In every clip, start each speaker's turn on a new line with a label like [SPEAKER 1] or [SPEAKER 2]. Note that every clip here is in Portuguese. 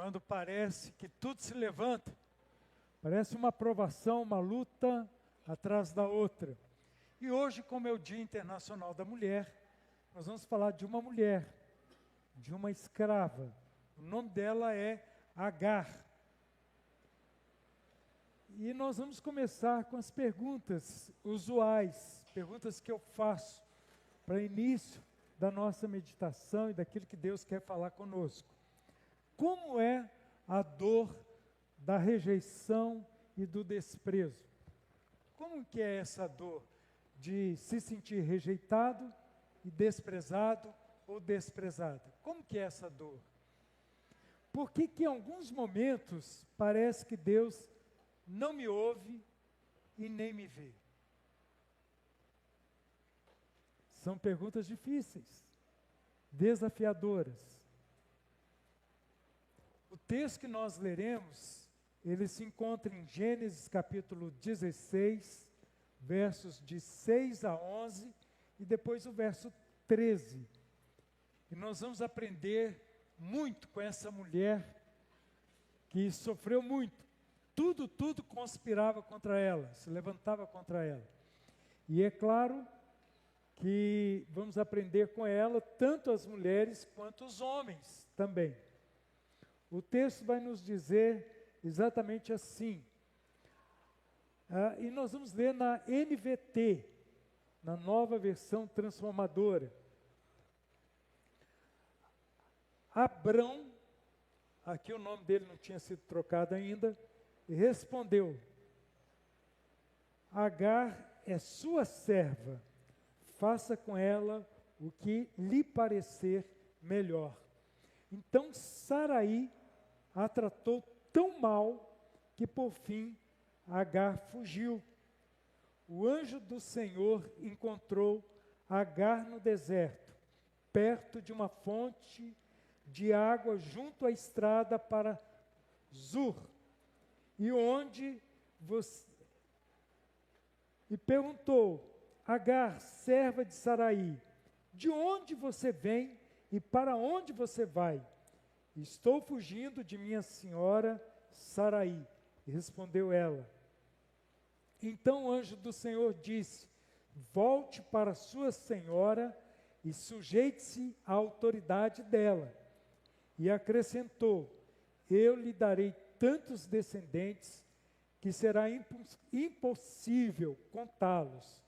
[SPEAKER 1] quando parece que tudo se levanta, parece uma provação, uma luta atrás da outra. E hoje, como é o Dia Internacional da Mulher, nós vamos falar de uma mulher, de uma escrava. O nome dela é Agar. E nós vamos começar com as perguntas usuais, perguntas que eu faço para início da nossa meditação e daquilo que Deus quer falar conosco. Como é a dor da rejeição e do desprezo? Como que é essa dor de se sentir rejeitado e desprezado ou desprezada? Como que é essa dor? Por que em alguns momentos parece que Deus não me ouve e nem me vê? São perguntas difíceis, desafiadoras. O texto que nós leremos, ele se encontra em Gênesis capítulo 16, versos de 6 a 11, e depois o verso 13. E nós vamos aprender muito com essa mulher que sofreu muito. Tudo conspirava contra ela, se levantava contra ela. E é claro que vamos aprender com ela tanto as mulheres quanto os homens também. O texto vai nos dizer exatamente assim. E nós vamos ler na NVT, na nova versão transformadora. Abrão, aqui o nome dele não tinha sido trocado ainda, respondeu: Agar é sua serva, faça com ela o que lhe parecer melhor. Então Saraí a tratou tão mal que por fim Agar fugiu. O anjo do Senhor encontrou Agar no deserto, perto de uma fonte de água junto à estrada para Zur, e perguntou: Agar, serva de Saraí, de onde você vem e para onde você vai? Estou fugindo de minha senhora Saraí. E respondeu ela. Então o anjo do Senhor disse: volte para sua senhora e sujeite-se à autoridade dela. E acrescentou: eu lhe darei tantos descendentes que será impossível contá-los.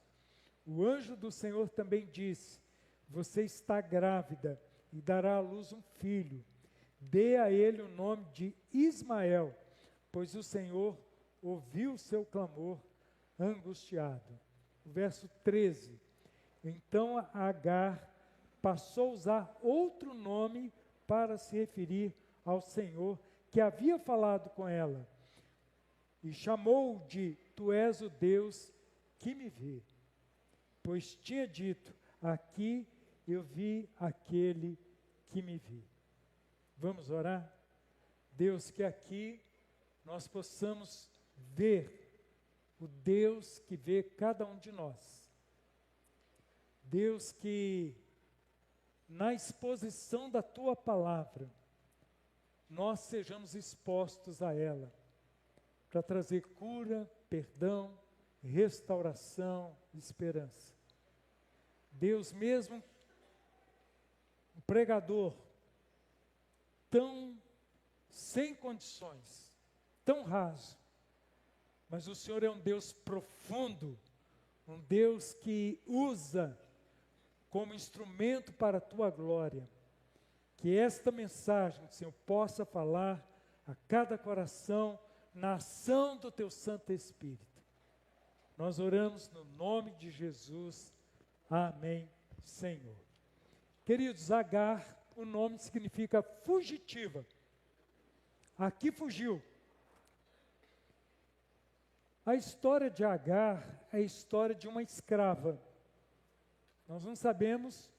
[SPEAKER 1] O anjo do Senhor também disse: você está grávida e dará à luz um filho. Dê a ele o nome de Ismael, pois o Senhor ouviu o seu clamor angustiado. O verso 13. Então Agar passou a usar outro nome para se referir ao Senhor que havia falado com ela, e chamou-o de: tu és o Deus que me vê. Pois tinha dito: aqui eu vi aquele que me vê. Vamos orar? Deus, que aqui nós possamos ver o Deus que vê cada um de nós. Deus, que na exposição da Tua palavra, nós sejamos expostos a ela, para trazer cura, perdão, restauração, esperança. Deus, mesmo um pregador tão sem condições, tão raso, mas o Senhor é um Deus profundo, um Deus que usa como instrumento para a Tua glória. Que esta mensagem, Senhor, possa falar a cada coração na ação do Teu Santo Espírito. Nós oramos no nome de Jesus. Amém, Senhor. Queridos, Agar, o nome significa fugitiva. Aqui fugiu. A história de Agar é a história de uma escrava. Nós não sabemos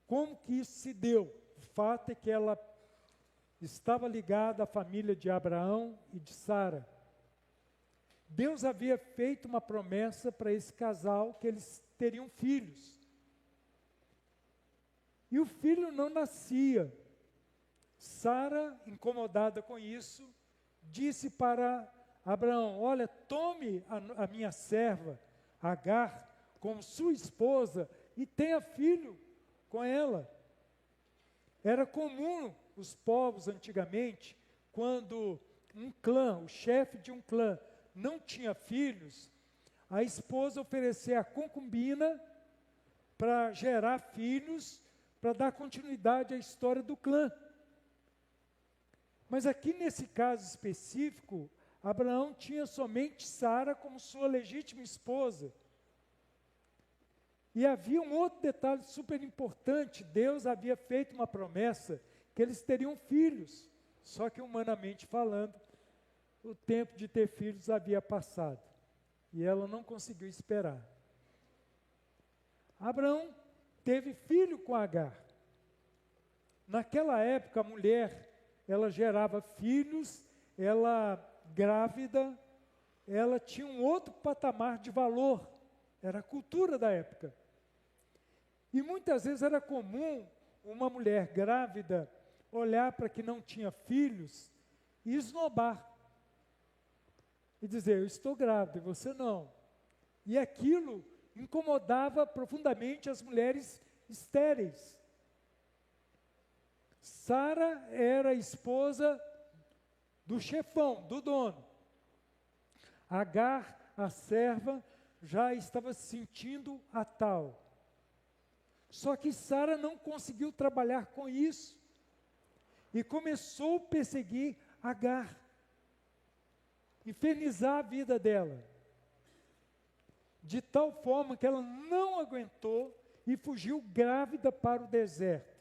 [SPEAKER 1] como que isso se deu. O fato é que ela estava ligada à família de Abraão e de Sara. Deus havia feito uma promessa para esse casal que eles teriam filhos. E o filho não nascia. Sara, incomodada com isso, disse para Abraão: olha, tome a minha serva, Agar, como sua esposa e tenha filho com ela. Era comum os povos antigamente, quando um clã, o chefe de um clã, não tinha filhos, a esposa oferecer a concubina para gerar filhos, para dar continuidade à história do clã. Mas aqui nesse caso específico, Abraão tinha somente Sara como sua legítima esposa. E havia um outro detalhe super importante: Deus havia feito uma promessa que eles teriam filhos, só que humanamente falando, o tempo de ter filhos havia passado, e ela não conseguiu esperar. Abraão teve filho com Agar. Naquela época, a mulher, ela gerava filhos, ela grávida, ela tinha um outro patamar de valor, era a cultura da época. E muitas vezes era comum uma mulher grávida olhar para que não tinha filhos e esnobar. E dizer: eu estou grávida e você não. E aquilo incomodava profundamente as mulheres estéreis. Sara era a esposa do chefão, do dono. Agar, a serva, já estava se sentindo a tal. Só que Sara não conseguiu trabalhar com isso e começou a perseguir Agar, infernizar a vida dela, de tal forma que ela não aguentou e fugiu grávida para o deserto.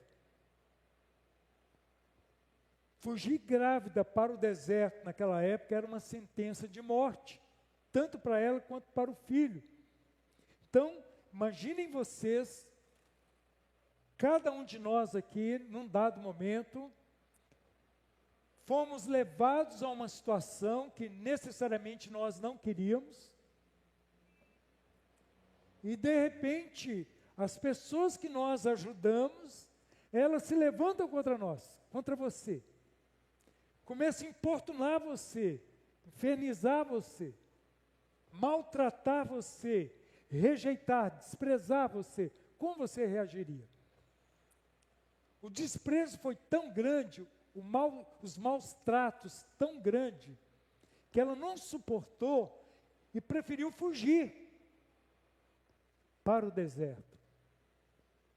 [SPEAKER 1] Fugir grávida para o deserto naquela época era uma sentença de morte, tanto para ela quanto para o filho. Então, imaginem vocês, cada um de nós aqui, num dado momento, fomos levados a uma situação que necessariamente nós não queríamos, e de repente, as pessoas que nós ajudamos, elas se levantam contra nós, contra você. Começam a importunar você, infernizar você, maltratar você, rejeitar, desprezar você. Como você reagiria? O desprezo foi tão grande, os maus tratos tão grande, que ela não suportou e preferiu fugir para o deserto.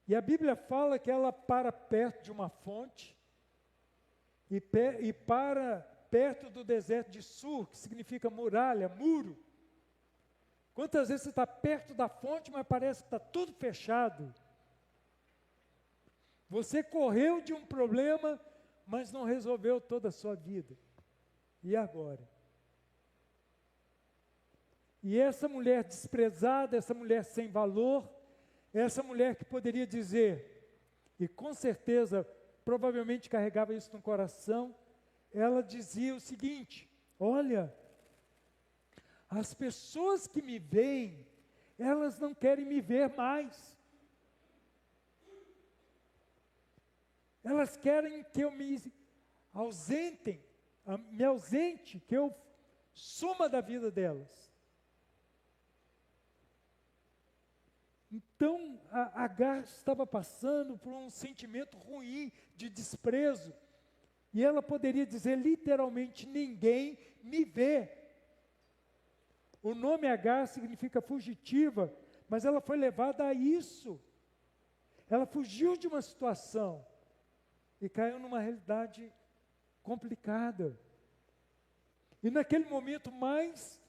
[SPEAKER 1] E a Bíblia fala que ela para perto de uma fonte, e para perto do deserto de Sur, que significa muralha, muro. Quantas vezes você está perto da fonte, mas parece que está tudo fechado? Você correu de um problema, mas não resolveu toda a sua vida. E agora? E essa mulher desprezada, essa mulher sem valor, essa mulher que poderia dizer, e com certeza, provavelmente carregava isso no coração, ela dizia o seguinte: olha, as pessoas que me veem, elas não querem me ver mais. Elas querem que eu me ausente, que eu suma da vida delas. Então, Agar estava passando por um sentimento ruim de desprezo. E ela poderia dizer literalmente: ninguém me vê. O nome Agar significa fugitiva, mas ela foi levada a isso. Ela fugiu de uma situação e caiu numa realidade complicada. E naquele momento mais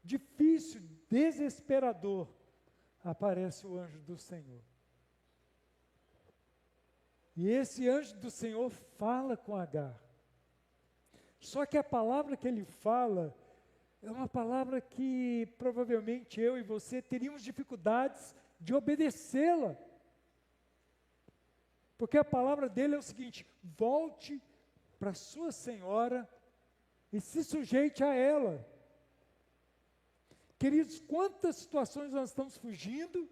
[SPEAKER 1] difícil, desesperador, aparece o anjo do Senhor. E esse anjo do Senhor fala com Agar. Só que a palavra que ele fala é uma palavra que provavelmente eu e você teríamos dificuldades de obedecê-la. Porque a palavra dele é o seguinte: volte para sua senhora e se sujeite a ela. Queridos, quantas situações nós estamos fugindo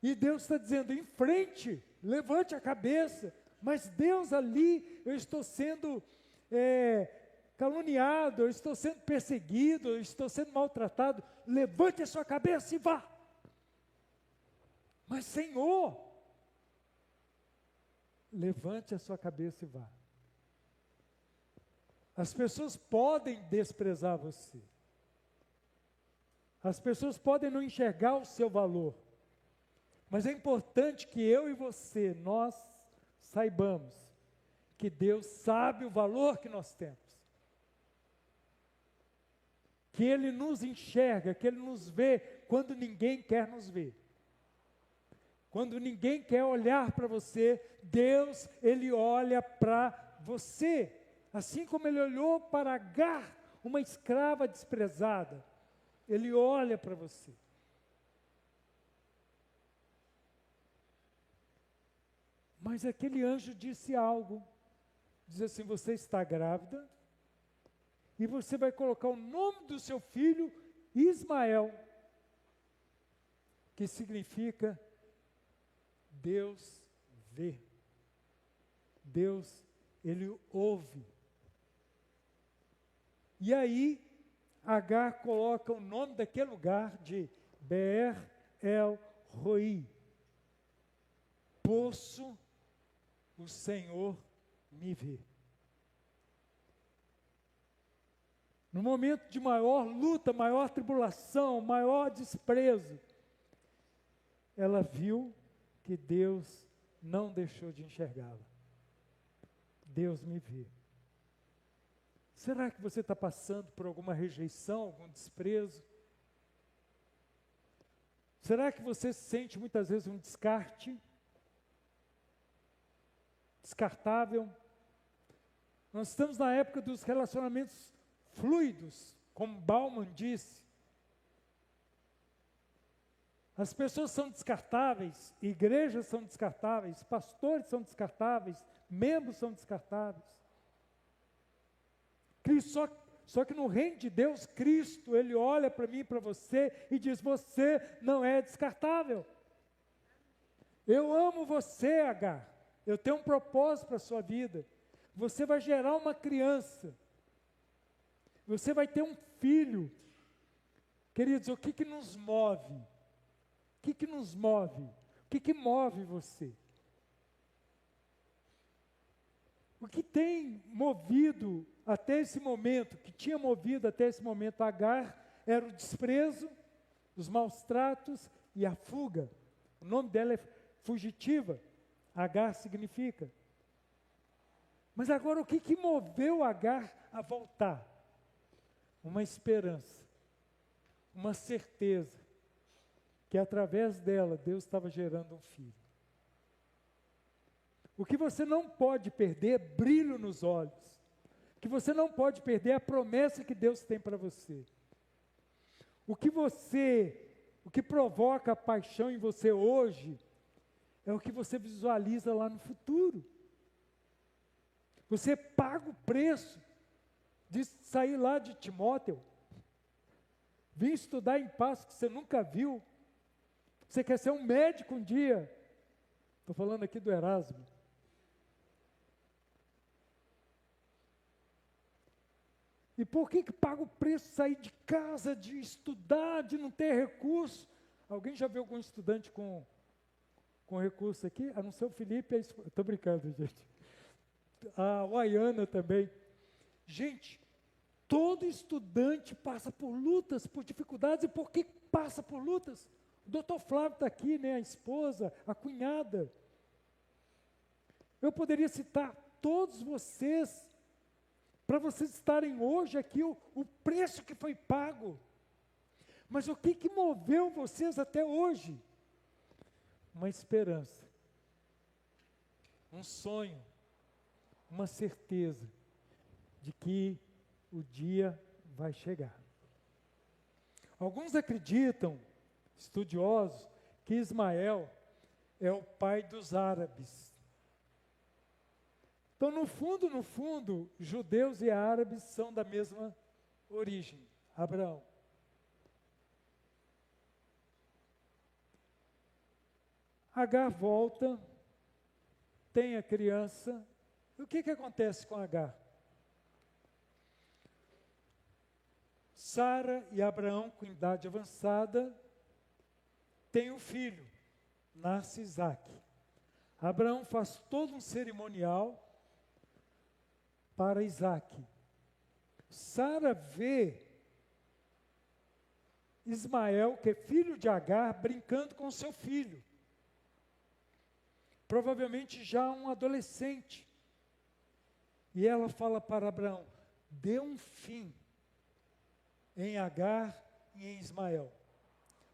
[SPEAKER 1] e Deus está dizendo: em frente, levante a cabeça, mas Deus, ali eu estou sendo caluniado, eu estou sendo perseguido, eu estou sendo maltratado. Levante a sua cabeça e vá. Mas Senhor, levante a sua cabeça e vá. As pessoas podem desprezar você. As pessoas podem não enxergar o seu valor. Mas é importante que eu e você, nós saibamos que Deus sabe o valor que nós temos. Que Ele nos enxerga, que Ele nos vê quando ninguém quer nos ver. Quando ninguém quer olhar para você, Deus, Ele olha para você. Assim como Ele olhou para Agar, uma escrava desprezada, Ele olha para você. Mas aquele anjo disse algo, diz assim: você está grávida, e você vai colocar o nome do seu filho, Ismael, que significa Deus vê. Deus, Ele ouve. E aí, Agar coloca o nome daquele lugar de Beer El Roi, poço, o Senhor me vê. No momento de maior luta, maior tribulação, maior desprezo, ela viu que Deus não deixou de enxergá-la. Deus me vê. Será que você está passando por alguma rejeição, algum desprezo? Será que você sente muitas vezes um descarte? Descartável? Nós estamos na época dos relacionamentos fluidos, como Bauman disse. As pessoas são descartáveis, igrejas são descartáveis, pastores são descartáveis, membros são descartáveis. Só que no reino de Deus, Cristo, Ele olha para mim e para você e diz: você não é descartável. Eu amo você, Agar. Eu tenho um propósito para a sua vida. Você vai gerar uma criança. Você vai ter um filho. Queridos, o que nos move? O que nos move? O que move você? O que tem movido até esse momento, que tinha movido até esse momento Agar, era o desprezo, os maus tratos e a fuga. O nome dela é fugitiva. Agar significa. Mas agora o que moveu Agar a voltar? Uma esperança, uma certeza, que através dela Deus estava gerando um filho. O que você não pode perder é brilho nos olhos. O que você não pode perder é a promessa que Deus tem para você. O que provoca a paixão em você hoje é o que você visualiza lá no futuro. Você paga o preço de sair lá de Timóteo, vir estudar em passo que você nunca viu. Você quer ser um médico um dia. Estou falando aqui do Erasmo. E por que paga o preço de sair de casa, de estudar, de não ter recurso? Alguém já viu algum estudante com recurso aqui? A não ser o Felipe, estou brincando, gente. A Waiana também. Gente, todo estudante passa por lutas, por dificuldades. E por que passa por lutas? O doutor Flávio está aqui, né? A esposa, a cunhada. Eu poderia citar todos vocês, para vocês estarem hoje aqui, o preço que foi pago. Mas o que moveu vocês até hoje? Uma esperança, um sonho, uma certeza de que o dia vai chegar. Alguns acreditam, estudiosos, que Ismael é o pai dos árabes. Então, no fundo, judeus e árabes são da mesma origem, Abraão. Agar volta, tem a criança. E o que acontece com Agar? Sara e Abraão, com idade avançada, têm um filho, nasce Isaque. Abraão faz todo um cerimonial para Isaque. Sara vê Ismael, que é filho de Agar, brincando com seu filho. Provavelmente já um adolescente. E ela fala para Abraão: dê um fim em Agar e em Ismael,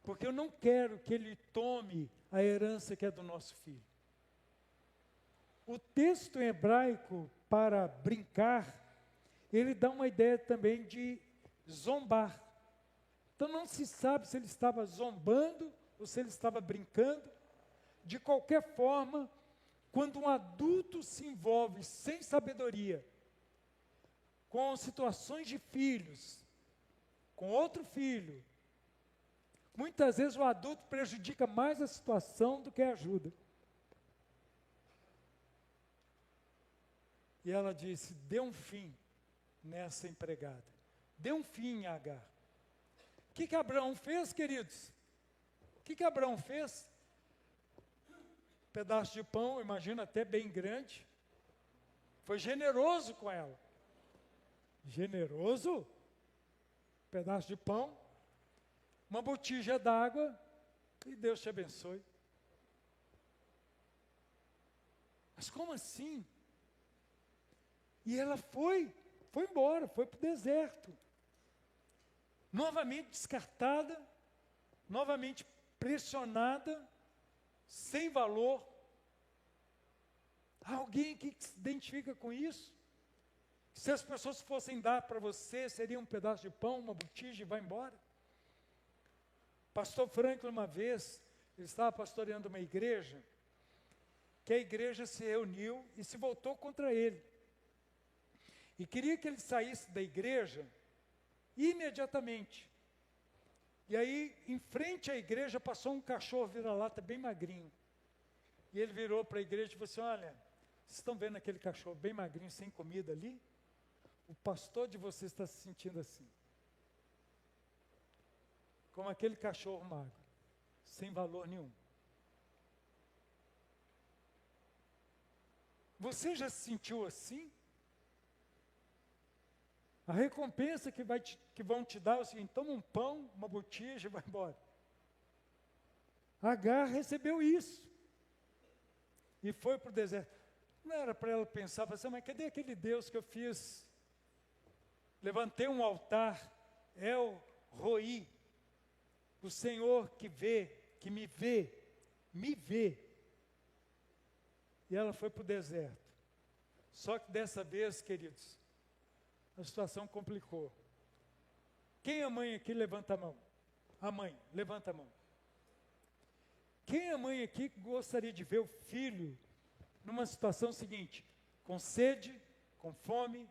[SPEAKER 1] porque eu não quero que ele tome a herança que é do nosso filho. O texto em hebraico para brincar, ele dá uma ideia também de zombar. Então não se sabe se ele estava zombando ou se ele estava brincando. De qualquer forma, quando um adulto se envolve sem sabedoria, com situações de filhos, com outro filho, muitas vezes o adulto prejudica mais a situação do que ajuda. E ela disse: dê um fim nessa empregada. Dê um fim em Agar. O que Abraão fez, queridos? O que Abraão fez? Um pedaço de pão, imagina, até bem grande. Foi generoso com ela. Generoso? Um pedaço de pão, uma botija d'água, e Deus te abençoe. Mas como assim? E ela foi embora, foi para o deserto. Novamente descartada, novamente pressionada, sem valor. Há alguém aqui que se identifica com isso? Se as pessoas fossem dar para você, seria um pedaço de pão, uma botija e vai embora? Pastor Franklin, uma vez, ele estava pastoreando uma igreja, que a igreja se reuniu e se voltou contra ele. E queria que ele saísse da igreja imediatamente. E aí, em frente à igreja, passou um cachorro vira-lata bem magrinho. E ele virou para a igreja e falou assim: olha, vocês estão vendo aquele cachorro bem magrinho, sem comida ali? O pastor de vocês está se sentindo assim. Como aquele cachorro magro, sem valor nenhum. Você já se sentiu assim? A recompensa que vão te dar é o seguinte: toma um pão, uma botija e vai embora. Agar recebeu isso. E foi para o deserto. Não era para ela pensar, assim, mas cadê aquele Deus que eu fiz? Levantei um altar, El Roi, o Senhor que vê, que me vê. E ela foi para o deserto. Só que dessa vez, queridos, a situação complicou. Quem é mãe aqui, levanta a mão. A mãe, levanta a mão. Quem é mãe aqui gostaria de ver o filho numa situação seguinte, com sede, com fome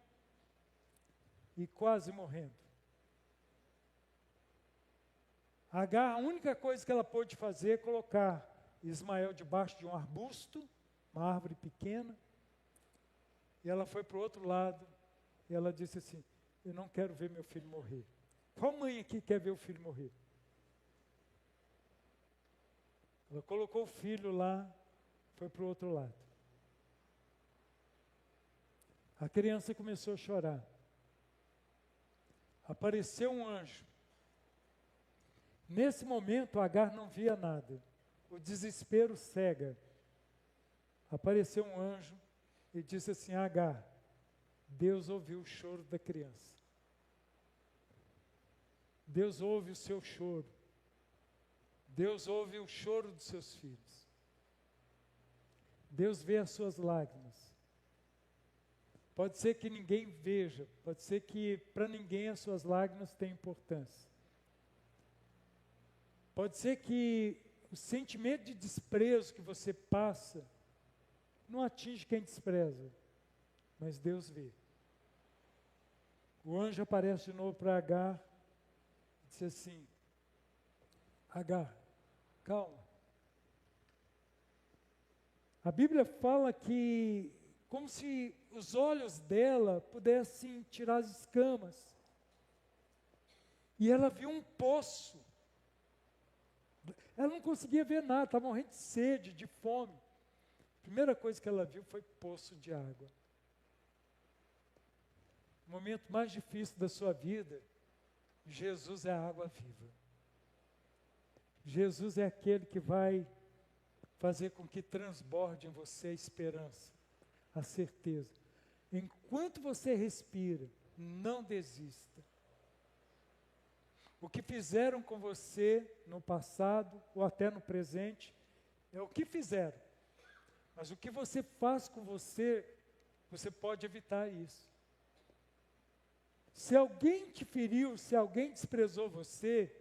[SPEAKER 1] e quase morrendo? Agar, a única coisa que ela pôde fazer é colocar Ismael debaixo de um arbusto, uma árvore pequena, e ela foi para o outro lado. E ela disse assim: eu não quero ver meu filho morrer. Qual mãe aqui quer ver o filho morrer? Ela colocou o filho lá, foi para o outro lado. A criança começou a chorar. Apareceu um anjo. Nesse momento, Agar não via nada. O desespero cega. Apareceu um anjo e disse assim: Agar, Deus ouviu o choro da criança. Deus ouve o seu choro. Deus ouve o choro dos seus filhos. Deus vê as suas lágrimas. Pode ser que ninguém veja, pode ser que para ninguém as suas lágrimas tenham importância. Pode ser que o sentimento de desprezo que você passa não atinge quem despreza, mas Deus vê. O anjo aparece de novo para Agar e disse assim: Agar, calma. A Bíblia fala que, como se os olhos dela pudessem tirar as escamas. E ela viu um poço. Ela não conseguia ver nada, estava morrendo de sede, de fome. A primeira coisa que ela viu foi poço de água. O momento mais difícil da sua vida, Jesus é a água viva. Jesus é aquele que vai fazer com que transborde em você a esperança, a certeza. Enquanto você respira, não desista. O que fizeram com você no passado ou até no presente é o que fizeram. Mas o que você faz com você, você pode evitar isso. Se alguém te feriu, se alguém desprezou você,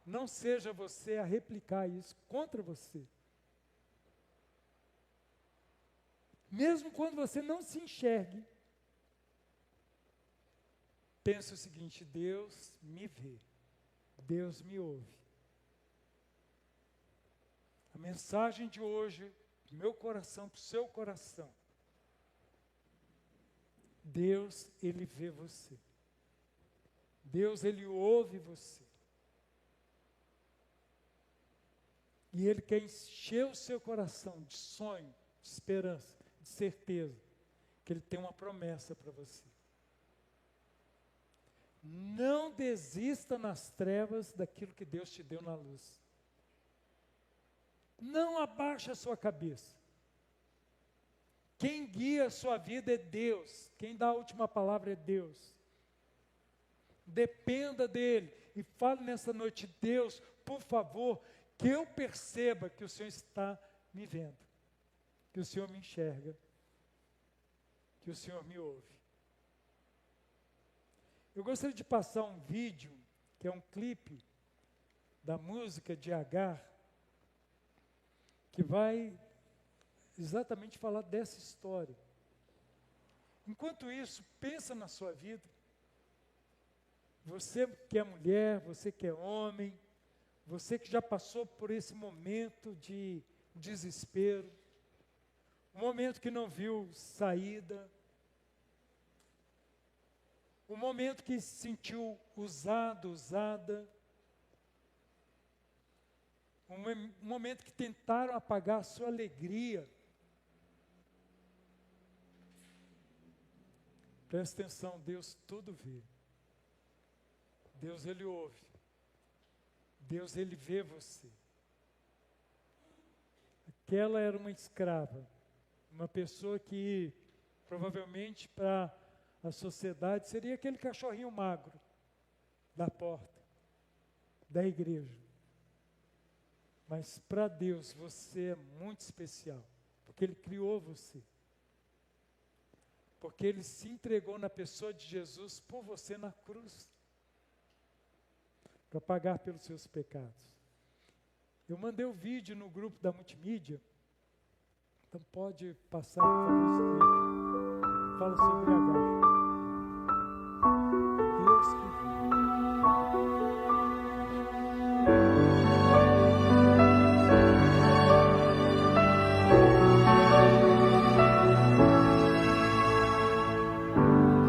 [SPEAKER 1] não seja você a replicar isso contra você. Mesmo quando você não se enxergue, pense o seguinte: Deus me vê, Deus me ouve. A mensagem de hoje, do meu coração para o seu coração: Deus, Ele vê você. Deus, Ele ouve você. E Ele quer encher o seu coração de sonho, de esperança, de certeza, que Ele tem uma promessa para você. Não desista nas trevas daquilo que Deus te deu na luz. Não abaixe a sua cabeça. Quem guia a sua vida é Deus. Quem dá a última palavra é Deus. Dependa dEle. E fale nessa noite: Deus, por favor, que eu perceba que o Senhor está me vendo. Que o Senhor me enxerga. Que o Senhor me ouve. Eu gostaria de passar um vídeo, que é um clipe da música de Agar, que vai exatamente falar dessa história. Enquanto isso, pensa na sua vida. Você que é mulher, você que é homem, você que já passou por esse momento de desespero, um momento que não viu saída, um momento que se sentiu usado, usada, um momento que tentaram apagar a sua alegria. Presta atenção, Deus tudo vê. Deus, Ele ouve. Deus, Ele vê você. Aquela era uma escrava, uma pessoa que provavelmente para a sociedade seria aquele cachorrinho magro da porta, da igreja. Mas para Deus você é muito especial, porque Ele criou você. Porque Ele se entregou na pessoa de Jesus por você na cruz, para pagar pelos seus pecados. Eu mandei o vídeo no grupo da multimídia, então pode passar, por favor, esse vídeo. Fala sobre Agar. Deus que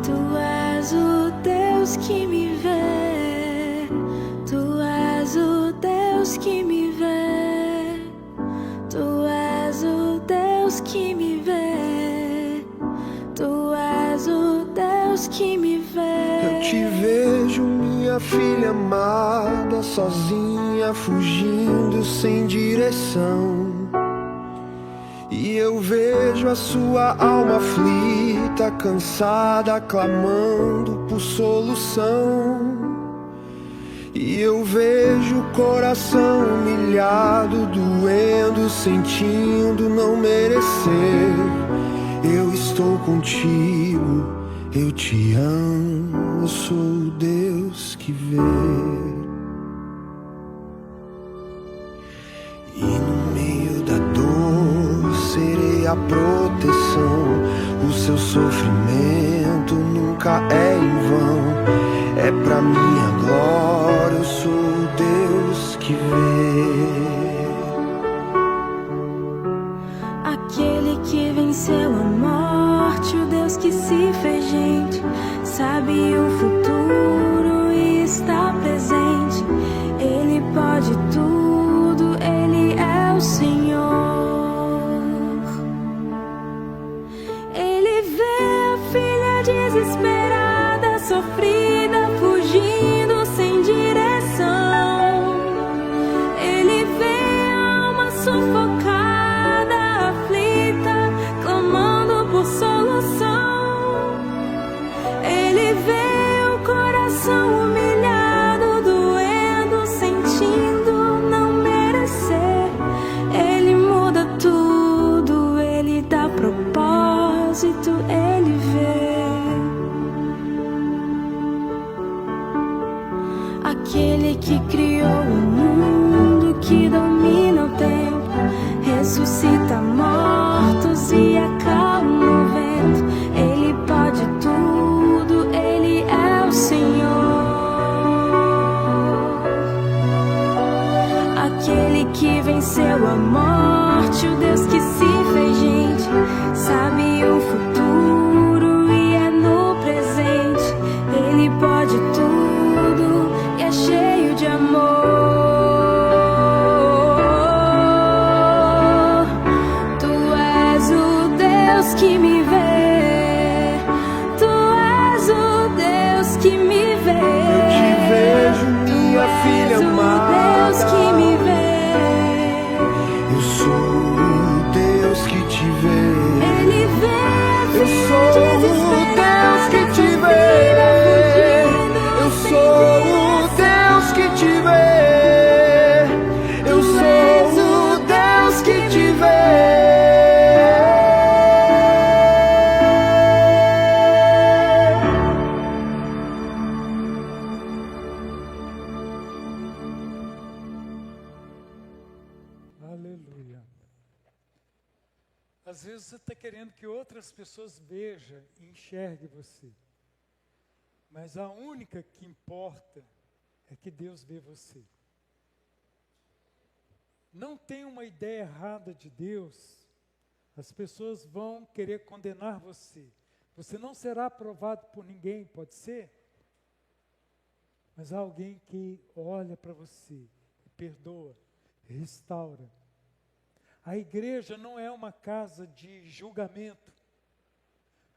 [SPEAKER 2] Tu és o Deus que me vê, Tu és o Deus que me vê, Tu és o Deus que me vê, Tu és o Deus que me vê.
[SPEAKER 3] Eu te vejo, minha filha amada, sozinha, fugindo sem direção. E eu vejo a sua alma aflita, cansada, clamando por solução. E eu vejo o coração humilhado, doendo, sentindo não merecer. Eu estou contigo, eu te amo, eu sou o Deus que vê. E no meio da dor serei a proteção. O seu sofrimento nunca é em vão. É pra minha glória, eu sou o Deus que vê.
[SPEAKER 2] A sabe o futuro e está presente. Ele pode tudo, Ele é o Senhor. Ele vê a filha desesperada, sofrida, fugindo sem direção. Ele vê a alma sufocada, aflita, clamando por solução. Ele vê o coração humilhado, doendo, sentindo não merecer. Ele muda tudo, Ele dá propósito, Ele vê. Aquele que criou o mundo, que domina o tempo, ressuscita mortos e acalma o vento. Ele pode tudo, Ele é o Senhor. Aquele que venceu a morte, o Deus que se fez gente, sabe o futuro e é no presente. Ele pode tudo e é cheio de amor. Tu és o Deus que me vê, Tu és o Deus que me vê.
[SPEAKER 3] Eu te vejo, minha filha amada.
[SPEAKER 2] Deus que me vê.
[SPEAKER 3] Eu sou o Deus que te vê.
[SPEAKER 2] Ele vê.
[SPEAKER 3] Eu sou o Deus que te vê. Eu sou o Deus que te vê. Eu sou o Deus que te vê.
[SPEAKER 1] Aleluia. Às vezes você está querendo que outras pessoas vejam e enxerguem você. Mas a única que importa é que Deus vê você. Não tenha uma ideia errada de Deus. As pessoas vão querer condenar você. Você não será aprovado por ninguém, pode ser? Mas há alguém que olha para você e perdoa, restaura. A igreja não é uma casa de julgamento.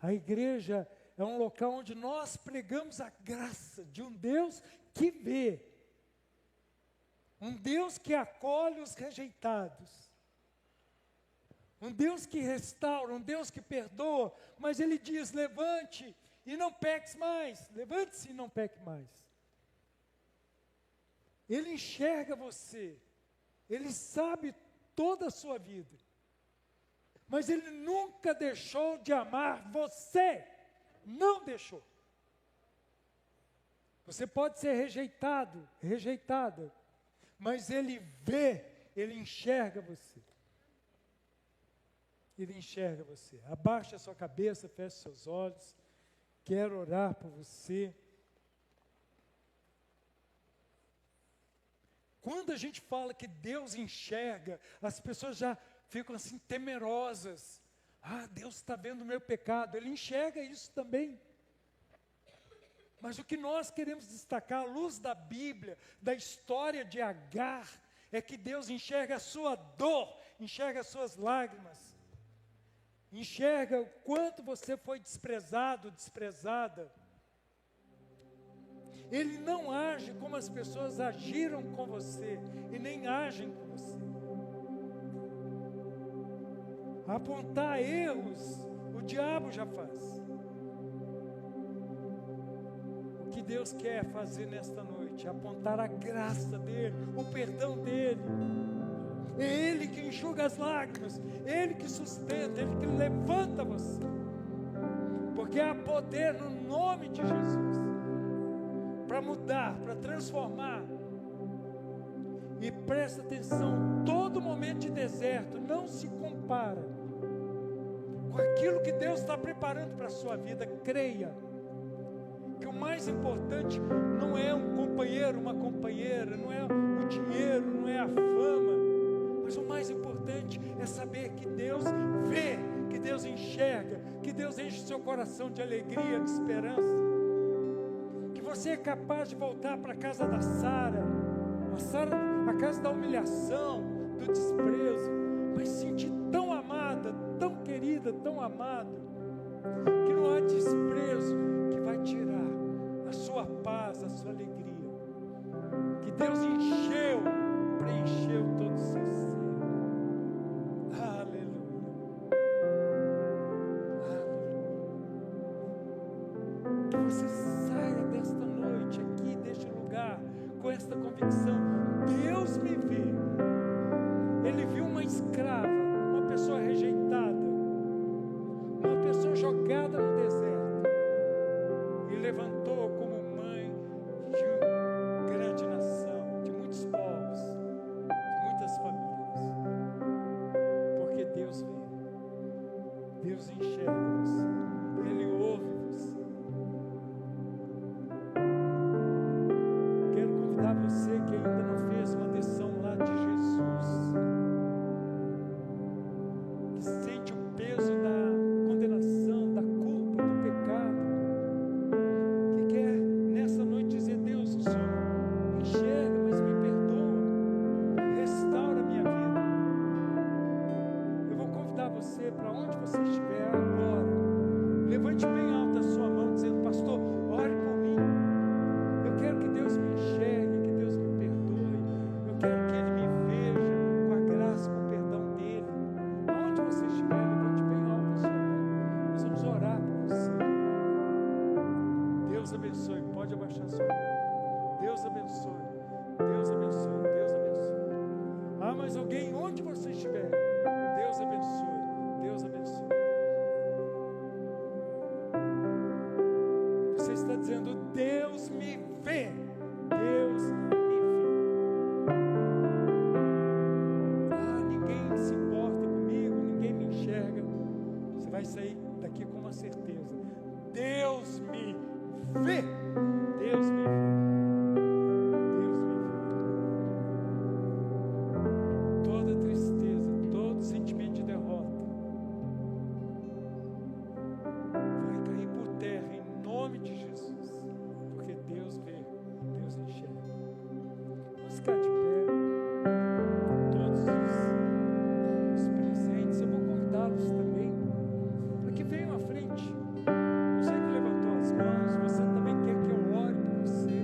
[SPEAKER 1] A igreja é um local onde nós pregamos a graça de um Deus que vê. Um Deus que acolhe os rejeitados. Um Deus que restaura, um Deus que perdoa. Mas Ele diz, levante e não peques mais. Levante-se e não peque mais. Ele enxerga você. Ele sabe toda a sua vida. Mas Ele nunca deixou de amar você. Não deixou. Você pode ser rejeitado, rejeitada, mas Ele vê, Ele enxerga você. Ele enxerga você. Abaixe a sua cabeça, feche seus olhos. Quero orar por você. Quando a gente fala que Deus enxerga, as pessoas já ficam assim temerosas. Ah, Deus está vendo o meu pecado. Ele enxerga isso também. Mas o que nós queremos destacar, à luz da Bíblia, da história de Agar, é que Deus enxerga a sua dor, enxerga as suas lágrimas, enxerga o quanto você foi desprezado, desprezada. Ele não age como as pessoas agiram com você, e nem agem com você. Apontar erros, o diabo já faz. O que Deus quer fazer nesta noite? Apontar a graça dEle, o perdão dEle. É Ele que enxuga as lágrimas, Ele que sustenta, Ele que levanta você. Porque há poder no nome de Jesus para mudar, para transformar. E presta atenção, todo momento de deserto não se compara com aquilo que Deus está preparando para a sua vida. Creia que o mais importante não é um companheiro, uma companheira, não é o dinheiro, não é a fama, mas o mais importante é saber que Deus vê, que Deus enxerga, que Deus enche o seu coração de alegria, de esperança. você é capaz de voltar para a casa da Sara, a casa da humilhação, do desprezo, mas se sentir tão amada, tão querida, tão amada, que não há desprezo que vai tirar a sua paz, a sua alegria. Que Deus preencheu todo o seu ser. Aleluia. Aleluia. Que você saia desta noite aqui, deste lugar, com esta convicção: Deus me vê. Ele viu uma escrava, uma pessoa rejeitada, uma pessoa jogada no deserto, e levantou como mãe de uma grande nação, de muitos povos, de muitas famílias. Porque Deus vê, Deus enxerga você, Ele ouve você. Quero convidar você que ainda não fez uma decisão lá de Jesus, que sente o peso da condenação, da culpa, do pecado, que quer nessa noite dizer: Deus, o Senhor enxerga, mas me perdoa, restaura a minha vida. Eu vou convidar você, para onde você estiver agora, levante bem alta a sua mão, dizendo: pastor, ore por mim. Eu quero que Deus me enxergue, que Deus me perdoe. Eu quero que Ele me veja com a graça, com o perdão dEle. Aonde você estiver, levante bem alta a sua mão. Nós vamos orar por você. Deus abençoe. Pode abaixar a sua mão. Deus abençoe. Deus abençoe. Deus abençoe. Ah, mas alguém, onde você estiver, Deus abençoe. Deus abençoe. Você está dizendo: Deus me vê. Deus me vê. Ah, ninguém se importa comigo, ninguém me enxerga. Você vai sair daqui com uma certeza: Deus me vê. Deus me vê. Deus me vê. Toda tristeza, todo sentimento de derrota vai cair por terra em nome de Jesus, porque Deus vê, Deus enxerga. Vamos ficar de pé. Todos os presentes, eu vou convidá-los também para que venham à frente. Você que levantou as mãos, você também quer que eu ore por você?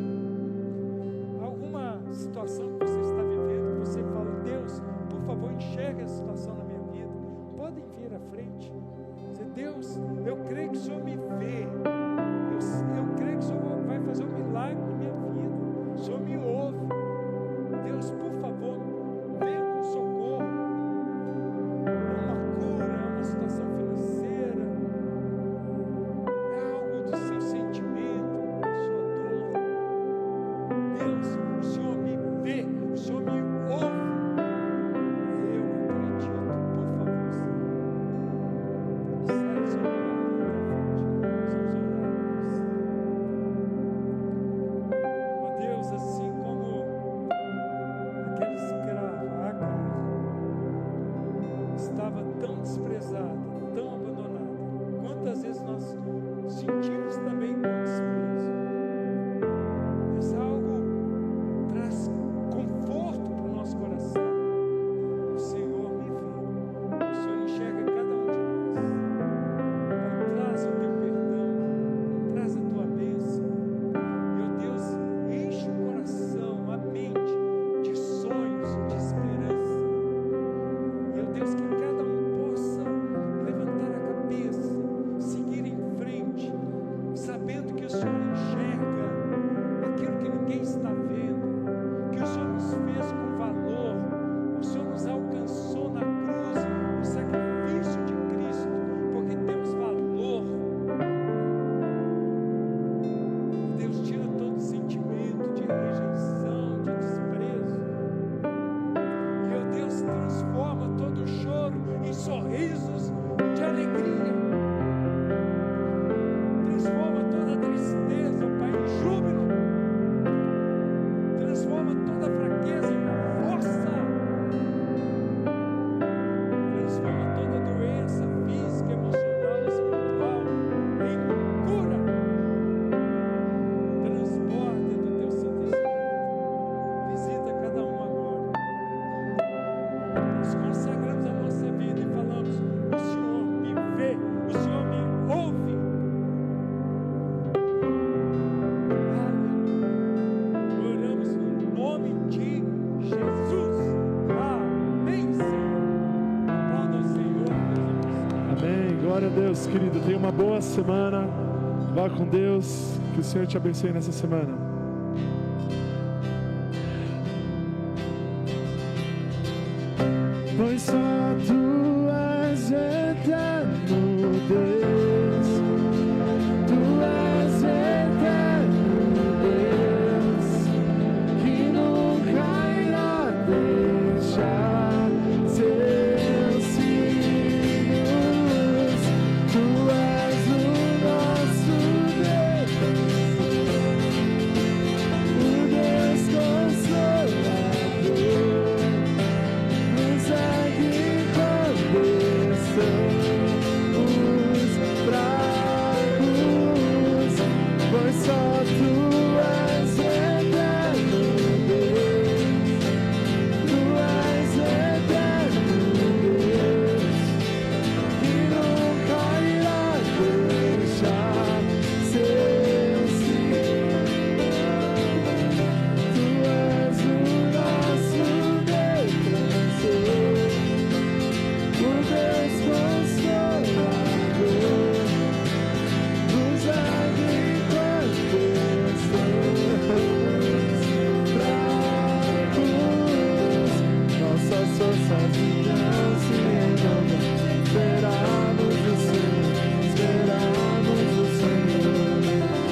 [SPEAKER 1] Alguma situação que você está vivendo, que você fala: Deus, por favor, enxerga a situação na minha vida. Podem vir à frente. Dizer: Deus, eu creio que o Senhor me vê. Eu creio que o Senhor vai fazer um milagre na minha vida. O Senhor me ouve. Deus
[SPEAKER 4] Deus, querido. Tenha uma boa semana. Vá com Deus. Que o Senhor te abençoe nessa semana. Pois só tu